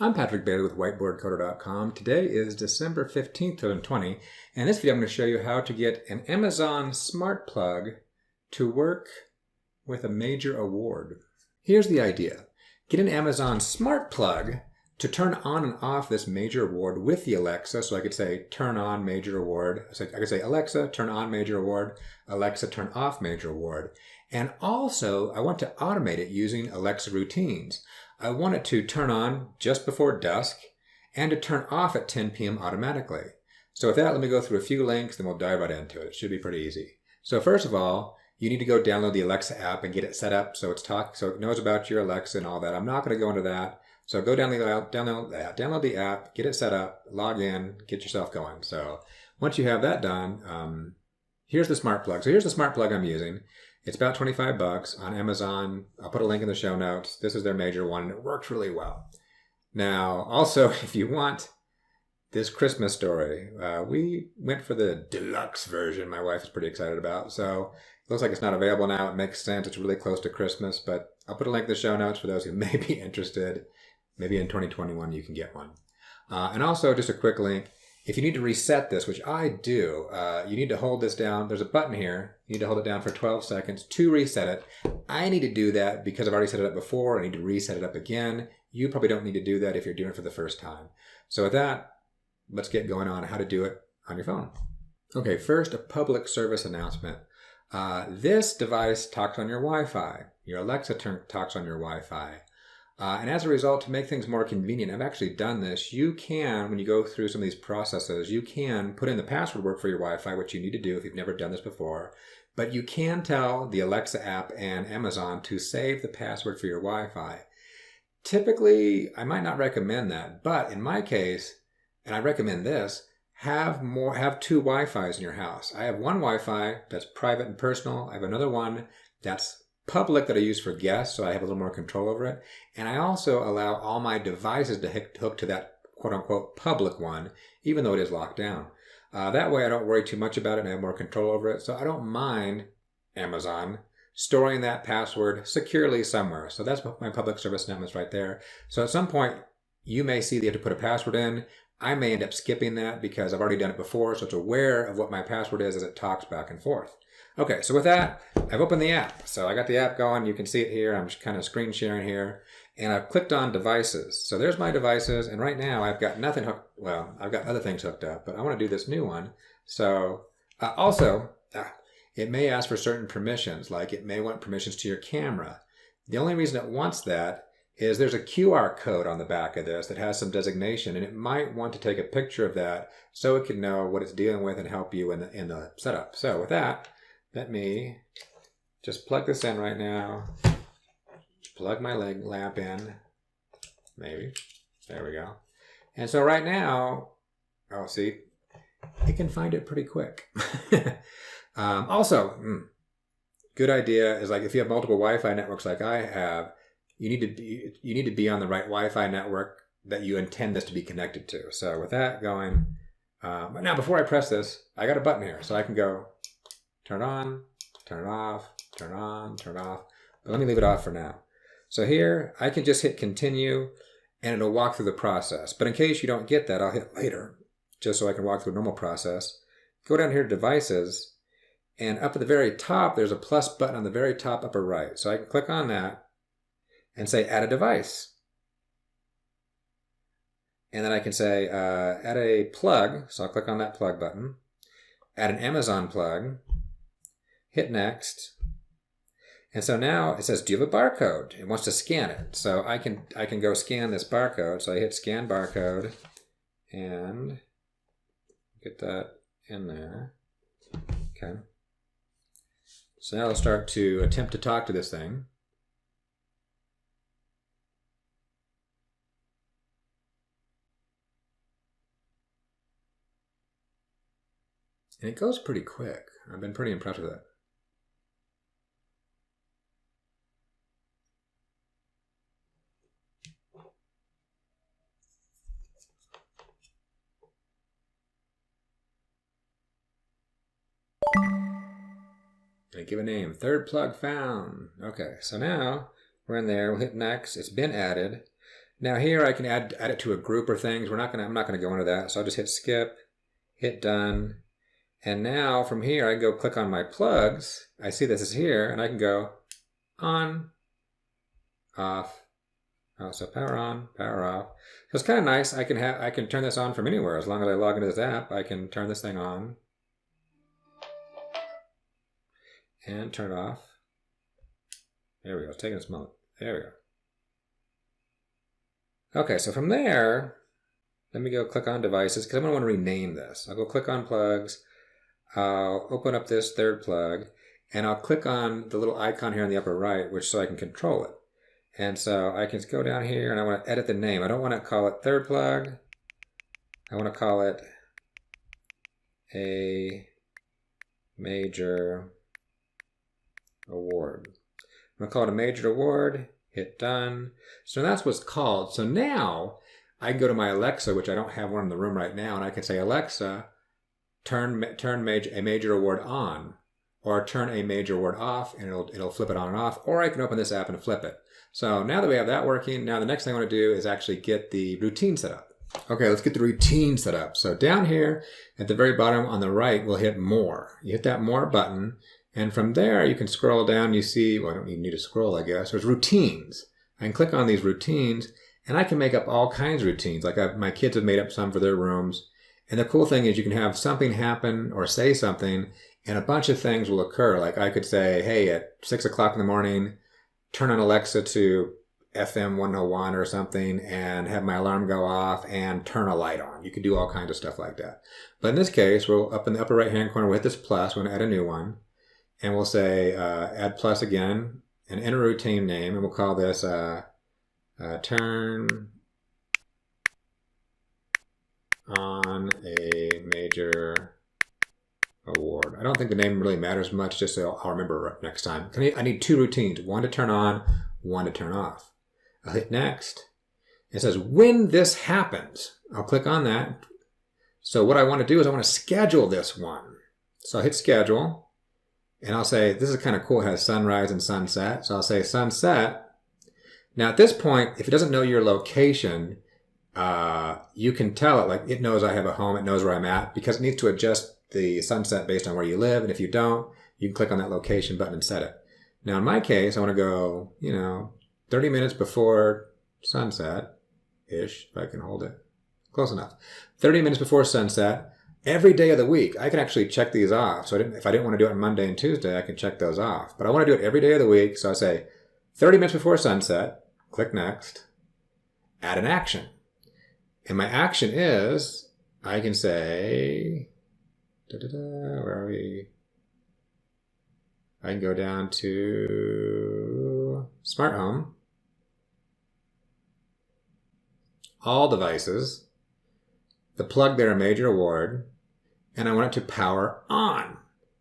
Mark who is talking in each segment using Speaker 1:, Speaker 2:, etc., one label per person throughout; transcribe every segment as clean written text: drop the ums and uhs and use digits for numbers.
Speaker 1: I'm Patrick Bailey with whiteboardcoder.com. Today is December 15th, 2020, and in this video I'm going to show you how to get an Amazon smart plug to work with a major award. Here's the idea. Get an Amazon smart plug to turn on and off this major award with the Alexa. So I could say, turn on major award. So I could say, Alexa, turn on major award. Alexa, turn off major award. And also, I want to automate it using Alexa routines. I want it to turn on just before dusk and to turn off at 10 p.m. automatically. So with that, let me go through a few links, then we'll dive right into it. It should be pretty easy. So first of all, you need to go download the Alexa app and get it set up so it knows about your Alexa and all that. I'm not going to go into that. So go download the app, get it set up, log in, get yourself going. So once you have that done, here's the smart plug. So here's the smart plug I'm using. It's about 25 bucks on Amazon. I'll put a link in the show notes. This is their major one, and it works really well. Now, also, if you want this Christmas story, we went for the deluxe version my wife is pretty excited about. So it looks like it's not available now. It makes sense. It's really close to Christmas, but I'll put a link in the show notes for those who may be interested. Maybe in 2021 you can get one. And also, just a quick link. If you need to reset this, which I do, you need to hold this down. There's a button here. You need to hold it down for 12 seconds to reset it. I need to do that because I've already set it up before. I need to reset it up again. You probably don't need to do that if you're doing it for the first time. So with that, let's get going on how to do it on your phone. Okay, first, a public service announcement. This device talks on your Wi-Fi. Your Alexa talks on your Wi-Fi. And as a result, to make things more convenient, I've actually done this. You can, when you go through some of these processes, you can put in the password word for your Wi-Fi, which you need to do if you've never done this before. But you can tell the Alexa app and Amazon to save the password for your Wi-Fi. Typically, I might not recommend that, but in my case, and I recommend this, have two Wi-Fis in your house. I have one Wi-Fi that's private and personal. I have another one that's public that I use for guests, so I have a little more control over it. And I also allow all my devices to hook to that quote-unquote public one, even though it is locked down. That way I don't worry too much about it and I have more control over it. So I don't mind Amazon storing that password securely somewhere. So that's my public service announcements right there. So at some point, you may see that you have to put a password in. I may end up skipping that because I've already done it before, so it's aware of what my password is as it talks back and forth. Okay, so with that, I've opened the app. So I got the app going. You can see it here. I'm just kind of screen sharing here. And I've clicked on devices. So there's my devices. And right now I've got nothing hooked. Well, I've got other things hooked up, but I want to do this new one. So it may ask for certain permissions, like it may want permissions to your camera. The only reason it wants that is there's a QR code on the back of this that has some designation, and it might want to take a picture of that so it can know what it's dealing with and help you in the setup. So with that, let me just plug this in right now. Plug my lamp in. Maybe. There we go. And so right now, oh, see, it can find it pretty quick. Also, good idea is like if you have multiple Wi-Fi networks like I have, you need to be on the right Wi-Fi network that you intend this to be connected to. So with that going, but now before I press this, I got a button here, so I can go turn on, turn it off, turn on, turn it off. But let me leave it off for now. So here, I can just hit continue, and it'll walk through the process. But in case you don't get that, I'll hit later, just so I can walk through a normal process. Go down here to devices, and up at the very top, there's a plus button on the very top upper right. So I can click on that and say add a device. And then I can say add a plug. So I'll click on that plug button. Add an Amazon plug. Hit next. And so now it says, do you have a barcode? It wants to scan it. So I can go scan this barcode. So I hit scan barcode and get that in there. Okay. So now I'll start to attempt to talk to this thing. And it goes pretty quick. I've been pretty impressed with it. And give a name. Third plug found. Okay, so now we're in there. We'll hit next. It's been added. Now here I can add it to a group or things. I'm not gonna go into that. So I'll just hit skip, hit done. And now from here I can go click on my plugs. I see this is here and I can go on, off. Oh, so power on, power off. So it's kind of nice. I can turn this on from anywhere. As long as I log into this app, I can turn this thing on and turn it off. There we go. It's taking its moment. There we go. Okay, so from there, let me go click on devices because I'm going to want to rename this. I'll go click on plugs. I'll open up this third plug and I'll click on the little icon here in the upper right, which so I can control it. And so I can go down here and I want to edit the name. I don't want to call it third plug. I want to call it a major award. I'm going to call it a major award, hit done. So that's what's called. So now I can go to my Alexa, which I don't have one in the room right now, and I can say, Alexa, turn a major award on, or turn a major award off, and it'll flip it on and off, or I can open this app and flip it. So now that we have that working, now the next thing I want to do is actually get the routine set up. Okay, let's get the routine set up. So down here at the very bottom on the right, we'll hit more. You hit that more button, and from there you can scroll down. You see, well, I don't even need to scroll, I guess. There's routines. I can click on these routines, and I can make up all kinds of routines. Like my kids have made up some for their rooms. And the cool thing is you can have something happen or say something, and a bunch of things will occur. Like I could say, hey, at 6 o'clock in the morning, turn on Alexa to FM 101 or something and have my alarm go off and turn a light on. You can do all kinds of stuff like that. But in this case, we'll up in the upper right hand corner, we'll hit this plus, we're going to add a new one. And we'll say add plus again and enter a routine name. And we'll call this turn on a major award. I don't think the name really matters much, just so I'll remember next time. I need two routines, one to turn on, one to turn off. I'll hit next. It says when this happens. I'll click on that. So what I want to do is I want to schedule this one. So I'll hit schedule and I'll say, this is kind of cool, it has sunrise and sunset. So I'll say sunset. Now at this point, if it doesn't know your location, you can tell it, like it knows I have a home, it knows where I'm at, because it needs to adjust the sunset based on where you live. And if you don't, you can click on that location button and set it. Now in my case, I want to go, 30 minutes before sunset-ish, if I can hold it. Close enough. 30 minutes before sunset, every day of the week. I can actually check these off. So if I didn't want to do it on Monday and Tuesday, I can check those off. But I want to do it every day of the week. So I say 30 minutes before sunset, click next, add an action. And my action is, I can say, where are we? I can go down to smart home, all devices, the plug there, a major award, and I want it to power on.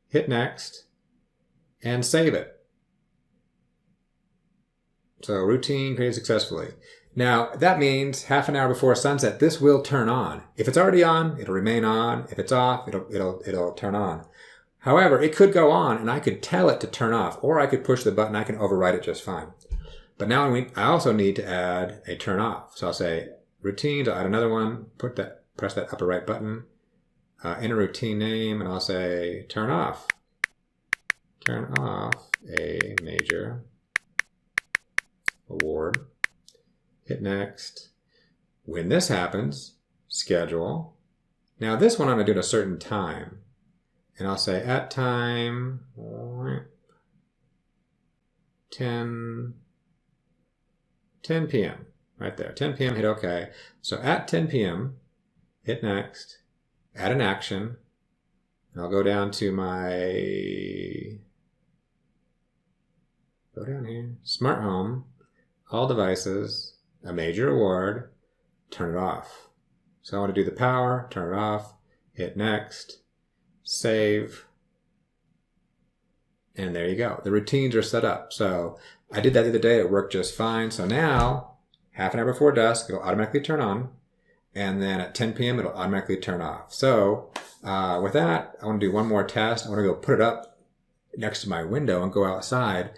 Speaker 1: Hit next and save it. So routine created successfully. Now that means half an hour before sunset, this will turn on. If it's already on, it'll remain on. If it's off, it'll turn on. However, it could go on and I could tell it to turn off, or I could push the button, I can override it just fine. But now I also need to add a turn off. So I'll say routines, I'll add another one, press that upper right button, enter routine name, and I'll say turn off. Turn off a major award. Hit next. When this happens, schedule. Now this one I'm going to do at a certain time. And I'll say at time 10 p.m. Right there. 10 p.m. hit OK. So at 10 p.m. hit next. Add an action. And I'll go down to go down here. Smart home. All devices. A major award. Turn it off. So I want to do the power. Turn it off. Hit next. Save, and there you go. The routines are set up. So I did that the other day. It worked just fine. So now, half an hour before dusk, it'll automatically turn on. And then at 10 p.m., it'll automatically turn off. So with that, I want to do one more test. I want to go put it up next to my window and go outside.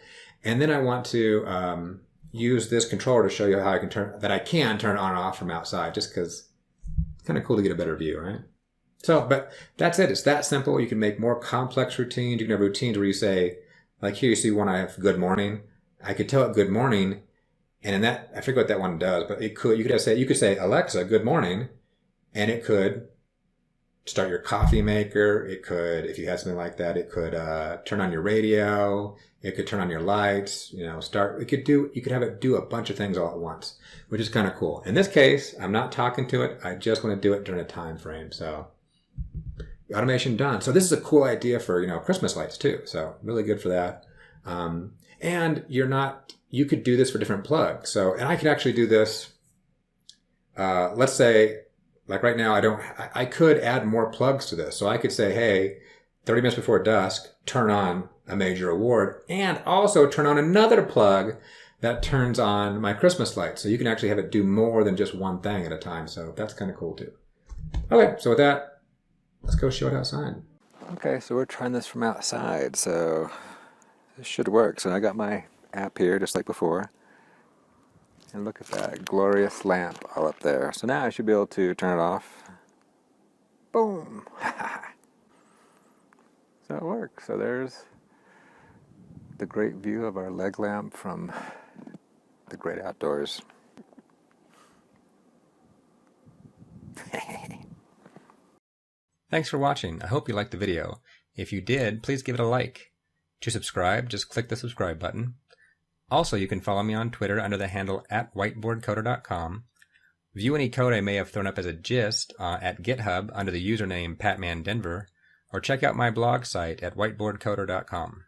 Speaker 1: And then I want to use this controller to show you how I can turn it on and off from outside, just because it's kind of cool to get a better view, right? So, but that's it. It's that simple. You can make more complex routines. You can have routines where you say, like here you see one I have good morning. I could tell it good morning, and in that, I forget what that one does, but you could say Alexa, good morning, and it could start your coffee maker. It could, if you had something like that, it could turn on your radio. It could turn on your lights. You could have it do a bunch of things all at once, which is kind of cool. In this case, I'm not talking to it. I just want to do it during a time frame. So automation done. So this is a cool idea for, Christmas lights too. So really good for that. And you could do this for different plugs. So, and I could actually do this, let's say, like right now, I could add more plugs to this. So I could say, hey, 30 minutes before dusk, turn on a major award, and also turn on another plug that turns on my Christmas lights. So you can actually have it do more than just one thing at a time. So that's kind of cool too. Okay, so with that, let's go show it outside. Okay, so we're trying this from outside. So this should work. So I got my app here just like before. And look at that glorious lamp all up there. So now I should be able to turn it off. Boom! So it works. So there's the great view of our leg lamp from the great outdoors. Thanks for watching. I hope you liked the video. If you did, please give it a like. To subscribe, just click the subscribe button. Also, you can follow me on Twitter under the handle @whiteboardcoder.com. View any code I may have thrown up as a gist at GitHub under the username PatmanDenver, or check out my blog site at whiteboardcoder.com.